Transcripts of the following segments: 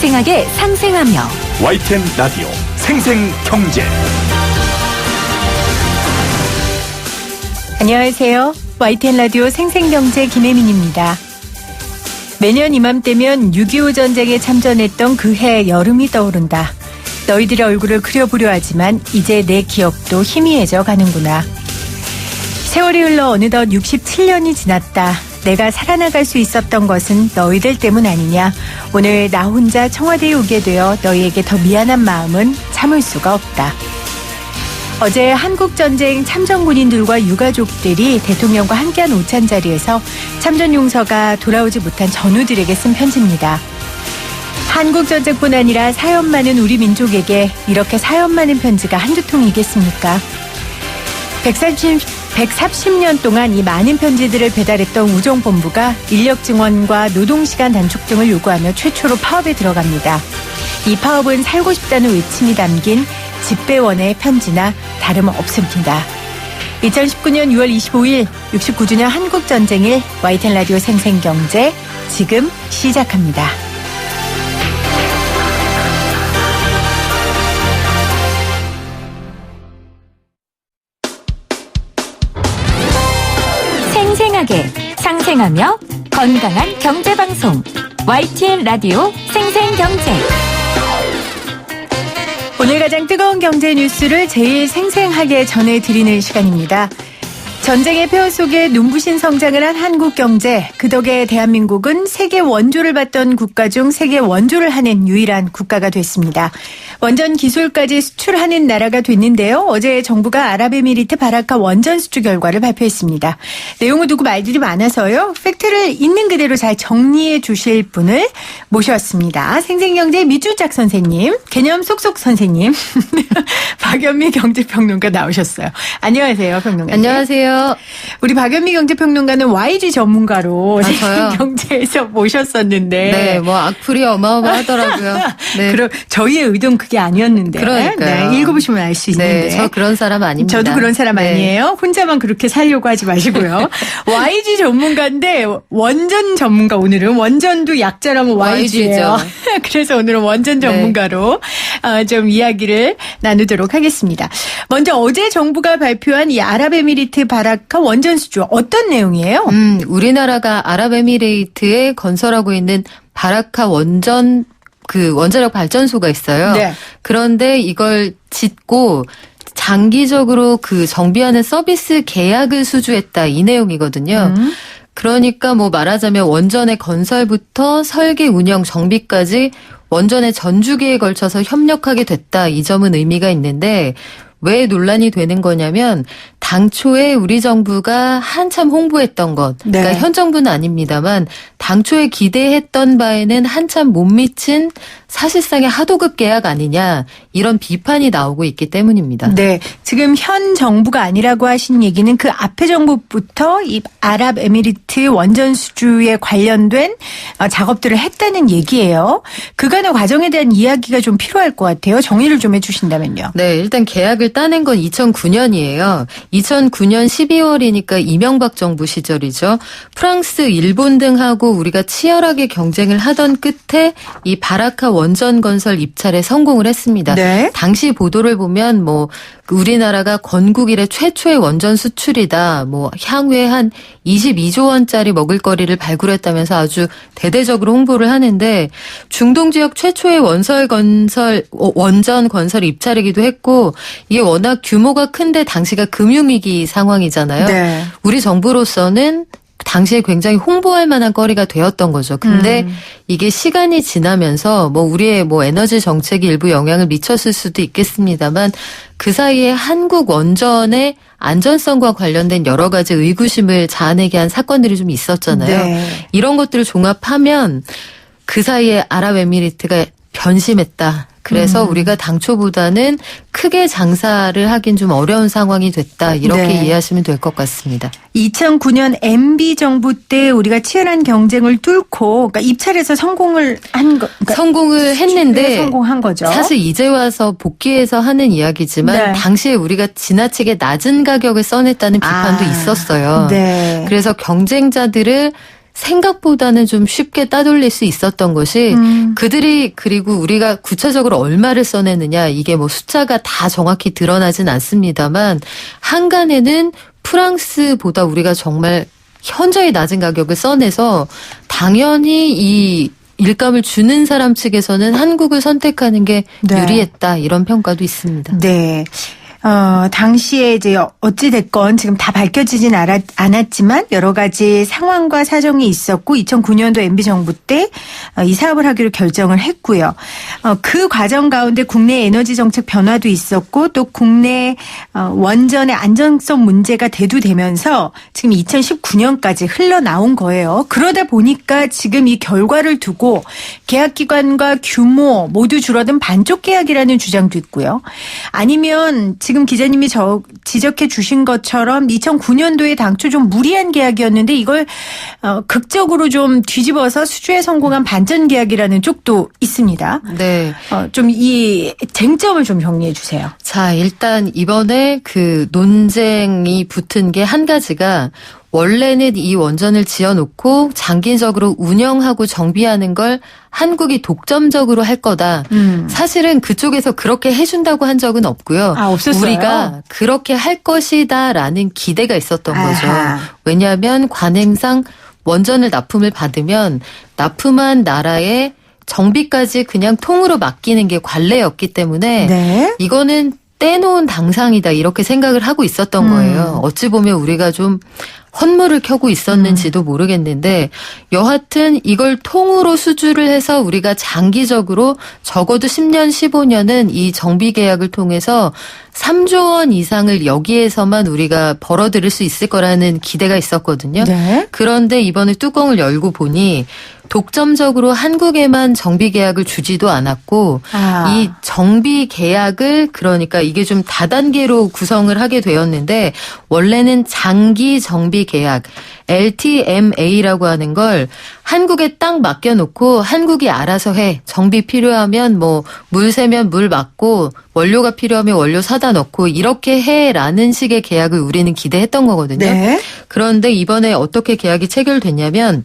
생생하게 상생하며 YTN 라디오 생생경제. 안녕하세요. YTN 라디오 생생경제 김혜민입니다. 매년 이맘때면 6.25 전쟁에 참전했던 그해 여름이 떠오른다. 너희들의 얼굴을 그려보려 하지만 이제 내 기억도 희미해져 가는구나. 세월이 흘러 어느덧 67년이 지났다. 내가 살아나갈 수 있었던 것은 너희들 때문 아니냐. 오늘 나 혼자 청와대에 오게 되어 너희에게 더 미안한 마음은 참을 수가 없다. 어제 한국전쟁 참전군인들과 유가족들이 대통령과 함께한 오찬 자리에서 참전용서가 돌아오지 못한 전우들에게 쓴 편지입니다. 한국전쟁뿐 아니라 사연 많은 우리 민족에게 이렇게 사연 많은 편지가 한두 통이겠습니까? 130년 동안 이 많은 편지들을 배달했던 우정본부가 인력 증원과 노동시간 단축 등을 요구하며 최초로 파업에 들어갑니다. 이 파업은 살고 싶다는 외침이 담긴 집배원의 편지나 다름없습니다. 2019년 6월 25일 69주년 한국전쟁일 YTN 라디오 생생경제 지금 시작합니다. 생생하게 상생하며 건강한 경제방송 YTN 라디오 생생경제. 오늘 가장 뜨거운 경제 뉴스를 제일 생생하게 전해드리는 시간입니다. 전쟁의 폐허 속에 눈부신 성장을 한 한국 경제. 그 덕에 대한민국은 세계 원조를 받던 국가 중 세계 원조를 하는 유일한 국가가 됐습니다. 원전 기술까지 수출하는 나라가 됐는데요. 어제 정부가 아랍에미리트 바라카 원전 수주 결과를 발표했습니다. 내용을 두고 말들이 많아서요. 팩트를 있는 그대로 잘 정리해 주실 분을 모셨습니다. 생생경제 밑줄짝 선생님, 개념 속속 선생님, 박연미 경제평론가 나오셨어요. 안녕하세요, 평론가님. 안녕하세요. 우리 박연미 경제평론가는 YG 전문가로 저요? 경제에서 모셨었는데. 네, 뭐 악플이 어마어마하더라고요. 네. 그럼 저희의 의도는 그게 아니었는데. 그러니까요. 네, 읽어보시면 알 수 있는데. 네, 저 그런 사람 아닙니다. 저도 그런 사람 네. 아니에요. 혼자만 그렇게 살려고 하지 마시고요. YG 전문가인데 원전 전문가. 오늘은 원전도 약자라면 YG예요. 그래서 오늘은 원전 전문가로 좀 이야기를 나누도록 하겠습니다. 먼저 어제 정부가 발표한 이 아랍에미리트 바라카 원전 수주 어떤 내용이에요? 우리나라가 아랍에미레이트에 건설하고 있는 바라카 원전 원자력 발전소가 있어요. 네. 그런데 이걸 짓고 장기적으로 정비하는 서비스 계약을 수주했다 이 내용이거든요. 그러니까 뭐 말하자면 원전의 건설부터 설계, 운영, 정비까지 원전의 전 주기에 걸쳐서 협력하게 됐다. 이 점은 의미가 있는데 왜 논란이 되는 거냐면 당초에 우리 정부가 한참 홍보했던 것, 그러니까 현 정부는 아닙니다만 당초에 기대했던 바에는 한참 못 미친 사실상의 하도급 계약 아니냐 이런 비판이 나오고 있기 때문입니다. 네, 지금 현 정부가 아니라고 하신 얘기는 그 앞에 정부부터 이 아랍에미리트 원전 수주에 관련된 작업들을 했다는 얘기예요. 그간의 과정에 대한 이야기가 좀 필요할 것 같아요. 정리를 좀 해주신다면요. 네, 일단 계약을 따낸 건 2009년이에요. 2009년 12월이니까 이명박 정부 시절이죠. 프랑스, 일본 등하고 우리가 치열하게 경쟁을 하던 끝에 이 바라카 원전 건설 입찰에 성공을 했습니다. 네. 당시 보도를 보면 우리나라가 건국 이래 최초의 원전 수출이다. 향후에 한 22조 원짜리 먹을거리를 발굴했다면서 아주 대대적으로 홍보를 하는데 중동 지역 최초의 원전 건설 입찰이기도 했고 이게 워낙 규모가 큰데 당시가 금융위기 상황이잖아요. 네. 우리 정부로서는 당시에 굉장히 홍보할 만한 거리가 되었던 거죠. 근데 이게 시간이 지나면서 우리의 에너지 정책이 일부 영향을 미쳤을 수도 있겠습니다만 그 사이에 한국 원전의 안전성과 관련된 여러 가지 의구심을 자아내게 한 사건들이 좀 있었잖아요. 네. 이런 것들을 종합하면 그 사이에 아랍에미리트가 변심했다. 그래서 우리가 당초보다는 크게 장사를 하긴 좀 어려운 상황이 됐다. 이렇게 네. 이해하시면 될 것 같습니다. 2009년 MB 정부 때 우리가 치열한 경쟁을 뚫고 그러니까 입찰에서 성공을 한 거. 그러니까 성공을 했는데 성공한 거죠. 사실 이제 와서 복귀해서 하는 이야기지만 네. 당시에 우리가 지나치게 낮은 가격을 써냈다는 비판도 있었어요. 네. 그래서 경쟁자들을 생각보다는 좀 쉽게 따돌릴 수 있었던 것이 그들이 그리고 우리가 구체적으로 얼마를 써내느냐 이게 뭐 숫자가 다 정확히 드러나진 않습니다만 한간에는 프랑스보다 우리가 정말 현저히 낮은 가격을 써내서 당연히 이 일감을 주는 사람 측에서는 한국을 선택하는 게 네. 유리했다 이런 평가도 있습니다. 네. 당시에 이제 어찌됐건 지금 다 밝혀지진 않았지만 여러 가지 상황과 사정이 있었고 2009년도 MB정부 때 이 사업을 하기로 결정을 했고요. 그 과정 가운데 국내 에너지 정책 변화도 있었고 또 국내 원전의 안정성 문제가 대두되면서 지금 2019년까지 흘러나온 거예요. 그러다 보니까 지금 이 결과를 두고 계약기간과 규모 모두 줄어든 반쪽 계약이라는 주장도 있고요. 아니면 지금 기자님이 지적해 주신 것처럼 2009년도에 당초 좀 무리한 계약이었는데 이걸 극적으로 좀 뒤집어서 수주에 성공한 반전 계약이라는 쪽도 있습니다. 네. 좀 이 쟁점을 좀 정리해 주세요. 자, 일단 이번에 그 논쟁이 붙은 게 한 가지가 원래는 이 원전을 지어놓고 장기적으로 운영하고 정비하는 걸 한국이 독점적으로 할 거다. 사실은 그쪽에서 그렇게 해준다고 한 적은 없고요. 없었어요? 우리가 그렇게 할 것이다라는 기대가 있었던 거죠. 왜냐하면 관행상 원전을 납품을 받으면 납품한 나라에 정비까지 그냥 통으로 맡기는 게 관례였기 때문에 네. 이거는 떼놓은 당상이다 이렇게 생각을 하고 있었던 거예요. 어찌 보면 우리가 좀 헛물을 켜고 있었는지도 모르겠는데 여하튼 이걸 통으로 수주를 해서 우리가 장기적으로 적어도 10년, 15년은 이 정비 계약을 통해서 3조 원 이상을 여기에서만 우리가 벌어들일 수 있을 거라는 기대가 있었거든요. 네. 그런데 이번에 뚜껑을 열고 보니 독점적으로 한국에만 정비 계약을 주지도 않았고 이 정비 계약을 그러니까 이게 좀 다단계로 구성을 하게 되었는데 원래는 장기 정비 계약 LTMA라고 하는 걸 한국에 딱 맡겨놓고 한국이 알아서 해. 정비 필요하면 뭐 물 새면 물 맞고 원료가 필요하면 원료 사다 넣고 이렇게 해라는 식의 계약을 우리는 기대했던 거거든요. 네. 그런데 이번에 어떻게 계약이 체결됐냐면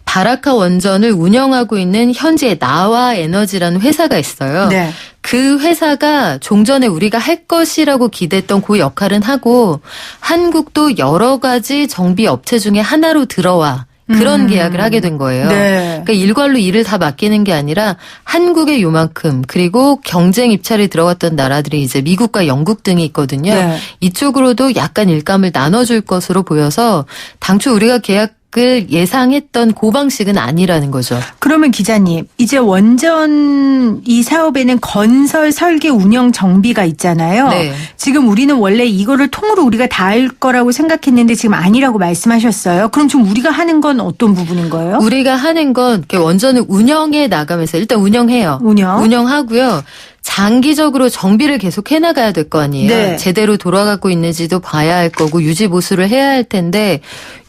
바라카 원전을 운영하고 있는 현재 나와 에너지라는 회사가 있어요. 네. 그 회사가 종전에 우리가 할 것이라고 기대했던 그 역할은 하고 한국도 여러 가지 정비 업체 중에 하나로 들어와 그런 계약을 하게 된 거예요. 네. 그러니까 일괄로 일을 다 맡기는 게 아니라 한국의 요만큼 그리고 경쟁 입찰에 들어갔던 나라들이 이제 미국과 영국 등이 있거든요. 네. 이쪽으로도 약간 일감을 나눠줄 것으로 보여서 당초 우리가 계약을 예상했던 그 방식은 아니라는 거죠. 그러면 기자님, 이제 원전 이 사업에는 건설, 설계, 운영, 정비가 있잖아요. 네. 지금 우리는 원래 이거를 통으로 우리가 다 할 거라고 생각했는데 지금 아니라고 말씀하셨어요. 그럼 지금 우리가 하는 건 어떤 부분인 거예요? 우리가 하는 건 이렇게 원전을 운영해 나가면서 일단 운영해요. 운영하고요. 장기적으로 정비를 계속 해나가야 될 거 아니에요. 네. 제대로 돌아가고 있는지도 봐야 할 거고 유지 보수를 해야 할 텐데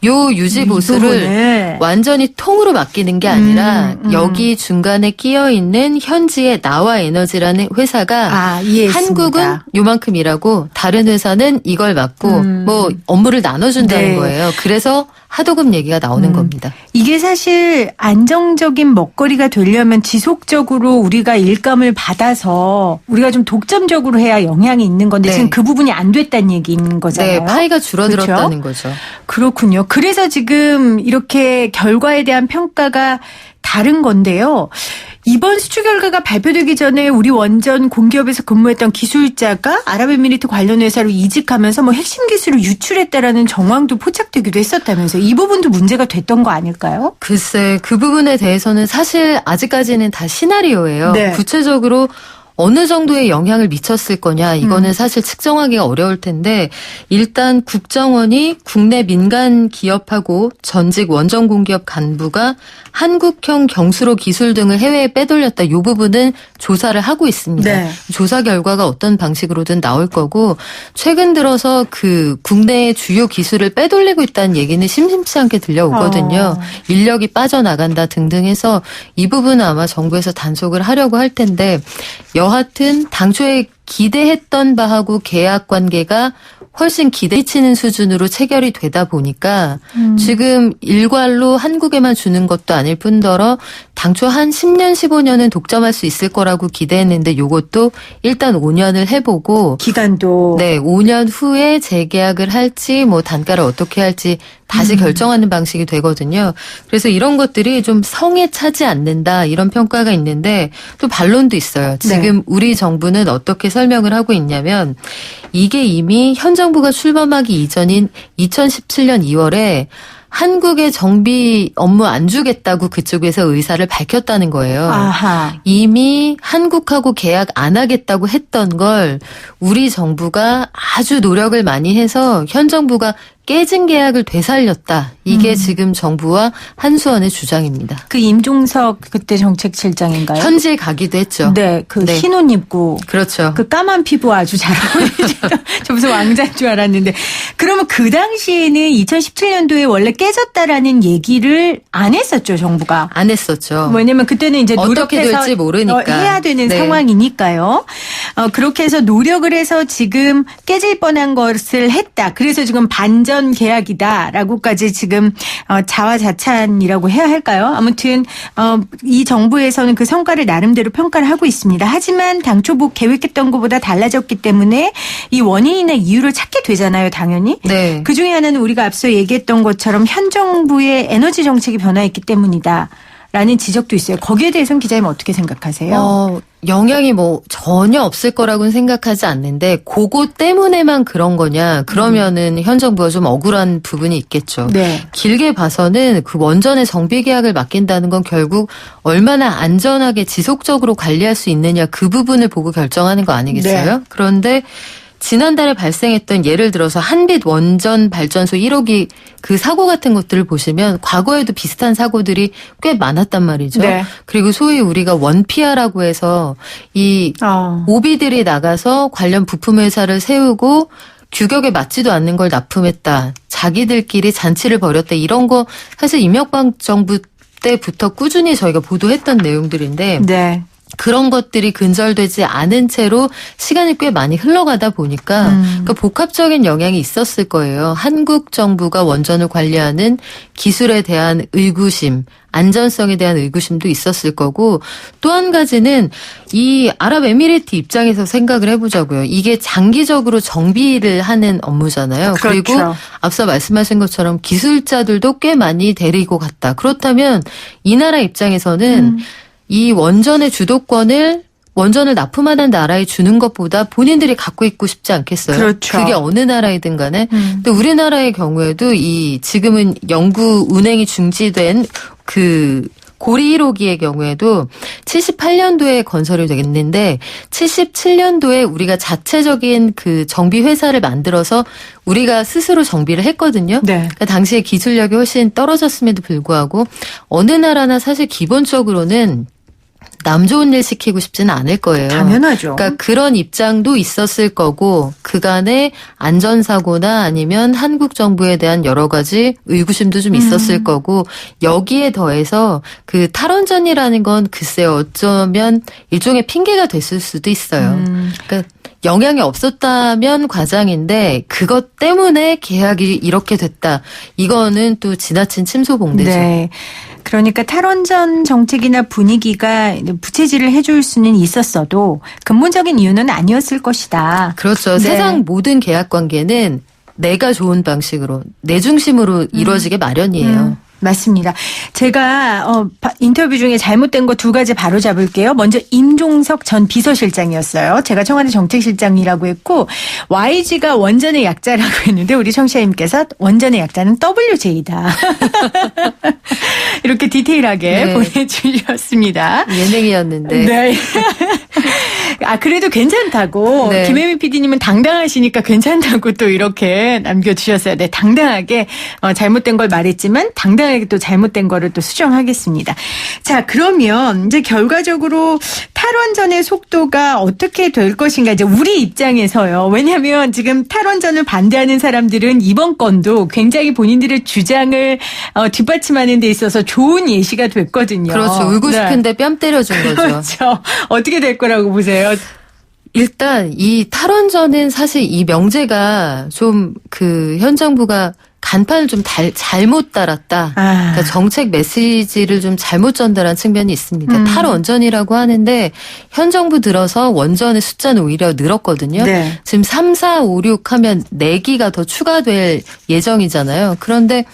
요 유지 보수를 완전히 통으로 맡기는 게 아니라 여기 중간에 끼어 있는 현지의 나와 에너지라는 회사가 한국은 요만큼 일하고 다른 회사는 이걸 맡고 뭐 업무를 나눠준다는 거예요. 그래서 하도급 얘기가 나오는 겁니다. 이게 사실 안정적인 먹거리가 되려면 지속적으로 우리가 일감을 받아서 우리가 좀 독점적으로 해야 영향이 있는 건데 지금 그 부분이 안 됐다는 얘기인 거잖아요. 네, 파이가 줄어들었다는 거죠. 그렇군요. 그래서 지금 이렇게 결과에 대한 평가가 다른 건데요. 이번 수주 결과가 발표되기 전에 우리 원전 공기업에서 근무했던 기술자가 아랍에미리트 관련 회사로 이직하면서 뭐 핵심 기술을 유출했다라는 정황도 포착되기도 했었다면서요. 이 부분도 문제가 됐던 거 아닐까요? 글쎄, 그 부분에 대해서는 사실 아직까지는 다 시나리오예요. 네. 구체적으로 어느 정도의 영향을 미쳤을 거냐 이거는 사실 측정하기가 어려울 텐데 일단 국정원이 국내 민간 기업하고 전직 원전 공기업 간부가 한국형 경수로 기술 등을 해외에 빼돌렸다. 이 부분은 조사를 하고 있습니다. 네. 조사 결과가 어떤 방식으로든 나올 거고 최근 들어서 그 국내의 주요 기술을 빼돌리고 있다는 얘기는 심심치 않게 들려오거든요. 인력이 빠져나간다 등등 해서 이 부분은 아마 정부에서 단속을 하려고 할 텐데 여하튼 당초에 기대했던 바하고 계약 관계가 훨씬 기대치는 수준으로 체결이 되다 보니까 지금 일괄로 한국에만 주는 것도 아닐 뿐더러 당초 한 10년, 15년은 독점할 수 있을 거라고 기대했는데 요것도 일단 5년을 해보고 기간도. 네, 5년 후에 재계약을 할지 뭐 단가를 어떻게 할지 다시 결정하는 방식이 되거든요. 그래서 이런 것들이 좀 성에 차지 않는다 이런 평가가 있는데 또 반론도 있어요. 지금 우리 정부는 어떻게 설명을 하고 있냐면 이게 이미 현 정부가 출범하기 이전인 2017년 2월에 한국에 정비 업무 안 주겠다고 그쪽에서 의사를 밝혔다는 거예요. 아하. 이미 한국하고 계약 안 하겠다고 했던 걸 우리 정부가 아주 노력을 많이 해서 현 정부가 깨진 계약을 되살렸다. 이게 지금 정부와 한수원의 주장입니다. 그 임종석 그때 정책실장인가요? 현지에 가기도 했죠. 네, 그 네. 흰 옷 입고 그렇죠. 그 까만 피부 아주 잘 어울리시던 저 무슨 왕자인 줄 알았는데 그러면 그 당시에는 2017년도에 원래 깨졌다라는 얘기를 안 했었죠, 정부가. 안 했었죠. 왜냐면 그때는 이제 어떻게 노력해서 될지 모르니까. 해야 되는 네. 상황이니까요. 그렇게 해서 노력을 해서 지금 깨질 뻔한 것을 했다. 그래서 지금 반전 계약이다라고까지 지금 자화자찬이라고 해야 할까요? 아무튼 이 정부에서는 그 성과를 나름대로 평가를 하고 있습니다. 하지만 당초 계획했던 것보다 달라졌기 때문에 이 원인이나 이유를 찾게 되잖아요, 당연히. 네. 그중에 하나는 우리가 앞서 얘기했던 것처럼 현 정부의 에너지 정책이 변화했기 때문이다. 라는 지적도 있어요. 거기에 대해서는 기자님 어떻게 생각하세요? 영향이 뭐 전혀 없을 거라고는 생각하지 않는데 그거 때문에만 그런 거냐 그러면은 현 정부가 좀 억울한 부분이 있겠죠. 네. 길게 봐서는 그 원전의 정비 계약을 맡긴다는 건 결국 얼마나 안전하게 지속적으로 관리할 수 있느냐 그 부분을 보고 결정하는 거 아니겠어요? 네. 그런데 지난달에 발생했던 예를 들어서 한빛 원전 발전소 1호기 그 사고 같은 것들을 보시면 과거에도 비슷한 사고들이 꽤 많았단 말이죠. 네. 그리고 소위 우리가 원피아라고 해서 이 오비들이 나가서 관련 부품 회사를 세우고 규격에 맞지도 않는 걸 납품했다. 자기들끼리 잔치를 벌였다. 이런 거 사실 이명박 정부 때부터 꾸준히 저희가 보도했던 내용들인데 네. 그런 것들이 근절되지 않은 채로 시간이 꽤 많이 흘러가다 보니까 그러니까 복합적인 영향이 있었을 거예요. 한국 정부가 원전을 관리하는 기술에 대한 의구심, 안전성에 대한 의구심도 있었을 거고 또 한 가지는 이 아랍에미리트 입장에서 생각을 해보자고요. 이게 장기적으로 정비를 하는 업무잖아요. 그렇죠. 그리고 앞서 말씀하신 것처럼 기술자들도 꽤 많이 데리고 갔다. 그렇다면 이 나라 입장에서는 이 원전의 주도권을 원전을 납품하는 나라에 주는 것보다 본인들이 갖고 있고 싶지 않겠어요? 그렇죠. 그게 어느 나라이든 간에. 근데 우리나라의 경우에도 이 지금은 영구 운행이 중지된 그 고리 1호기의 경우에도 78년도에 건설이 되겠는데 77년도에 우리가 자체적인 그 정비 회사를 만들어서 우리가 스스로 정비를 했거든요. 네. 그러니까 당시에 기술력이 훨씬 떨어졌음에도 불구하고 어느 나라나 사실 기본적으로는 남 좋은 일 시키고 싶지는 않을 거예요. 당연하죠. 그러니까 그런 입장도 있었을 거고 그간의 안전사고나 아니면 한국 정부에 대한 여러 가지 의구심도 좀 있었을 거고 여기에 더해서 그 탈원전이라는 건 글쎄요 어쩌면 일종의 핑계가 됐을 수도 있어요. 그러니까 영향이 없었다면 과장인데 그것 때문에 계약이 이렇게 됐다. 이거는 또 지나친 침소봉대죠. 네. 그러니까 탈원전 정책이나 분위기가 부채질을 해줄 수는 있었어도 근본적인 이유는 아니었을 것이다. 그렇죠. 네. 세상 모든 계약 관계는 내가 좋은 방식으로 내 중심으로 이루어지게 마련이에요. 맞습니다. 제가 인터뷰 중에 잘못된 거 2가지 바로 잡을게요. 먼저 임종석 전 비서실장이었어요. 제가 청와대 정책실장이라고 했고 YG가 원전의 약자라고 했는데 우리 청취자님께서 원전의 약자는 WJ다. 이렇게 디테일하게 네. 보내주셨습니다. 예능이었는데. 네. 그래도 괜찮다고. 네. 김혜미 PD님은 당당하시니까 괜찮다고 또 이렇게 남겨주셨어요. 네, 당당하게 잘못된 걸 말했지만 당당하게 또 잘못된 거를 또 수정하겠습니다. 자, 그러면 이제 결과적으로 탈원전의 속도가 어떻게 될 것인가 이제 우리 입장에서요. 왜냐하면 지금 탈원전을 반대하는 사람들은 이번 건도 굉장히 본인들의 주장을 뒷받침하는 데 있어서 좋은 예시가 됐거든요. 그렇죠. 울고 네. 싶은데 뺨 때려준 거죠. 그렇죠. 어떻게 될 거라고 보세요? 일단 이 탈원전은 사실 이 명제가 좀 그 현 정부가 간판을 좀 잘못 달았다. 그러니까 정책 메시지를 좀 잘못 전달한 측면이 있습니다. 탈원전이라고 하는데 현 정부 들어서 원전의 숫자는 오히려 늘었거든요. 네. 지금 3, 4, 5, 6 하면 4기가 더 추가될 예정이잖아요. 그런데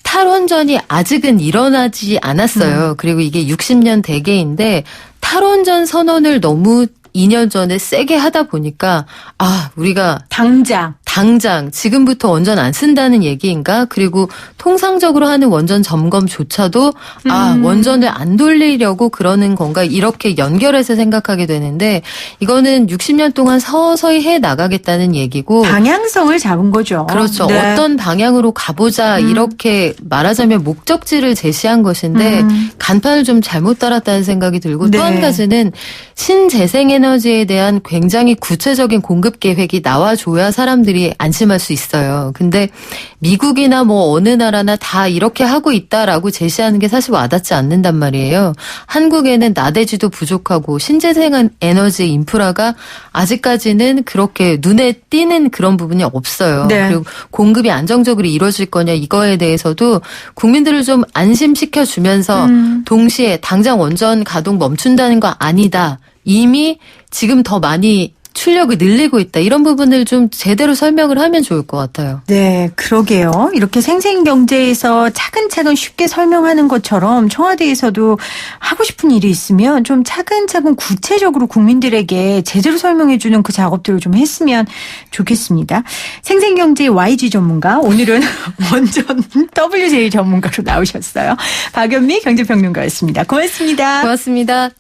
탈원전이 아직은 일어나지 않았어요. 그리고 이게 60년 대계인데 탈원전 선언을 너무 2년 전에 세게 하다 보니까 우리가 당장 지금부터 원전 안 쓴다는 얘기인가? 그리고 통상적으로 하는 원전 점검조차도 원전을 안 돌리려고 그러는 건가? 이렇게 연결해서 생각하게 되는데 이거는 60년 동안 서서히 해 나가겠다는 얘기고 방향성을 잡은 거죠. 그렇죠. 네. 어떤 방향으로 가보자 이렇게 말하자면 목적지를 제시한 것인데 간판을 좀 잘못 달았다는 생각이 들고 또 한 가지는 신재생에너지에 대한 굉장히 구체적인 공급 계획이 나와줘야 사람들이 안심할 수 있어요. 근데 미국이나 뭐 어느 나라나 다 이렇게 하고 있다라고 제시하는 게 사실 와닿지 않는단 말이에요. 한국에는 나대지도 부족하고 신재생 에너지 인프라가 아직까지는 그렇게 눈에 띄는 그런 부분이 없어요. 네. 그리고 공급이 안정적으로 이루어질 거냐 이거에 대해서도 국민들을 좀 안심시켜 주면서 동시에 당장 원전 가동 멈춘다는 거 아니다. 이미 지금 더 많이 출력을 늘리고 있다. 이런 부분을 좀 제대로 설명을 하면 좋을 것 같아요. 네, 그러게요. 이렇게 생생경제에서 차근차근 쉽게 설명하는 것처럼 청와대에서도 하고 싶은 일이 있으면 좀 차근차근 구체적으로 국민들에게 제대로 설명해주는 그 작업들을 좀 했으면 좋겠습니다. 생생경제 YG 전문가, 오늘은 원전 WJ 전문가로 나오셨어요. 박연미 경제평론가였습니다. 고맙습니다. 고맙습니다.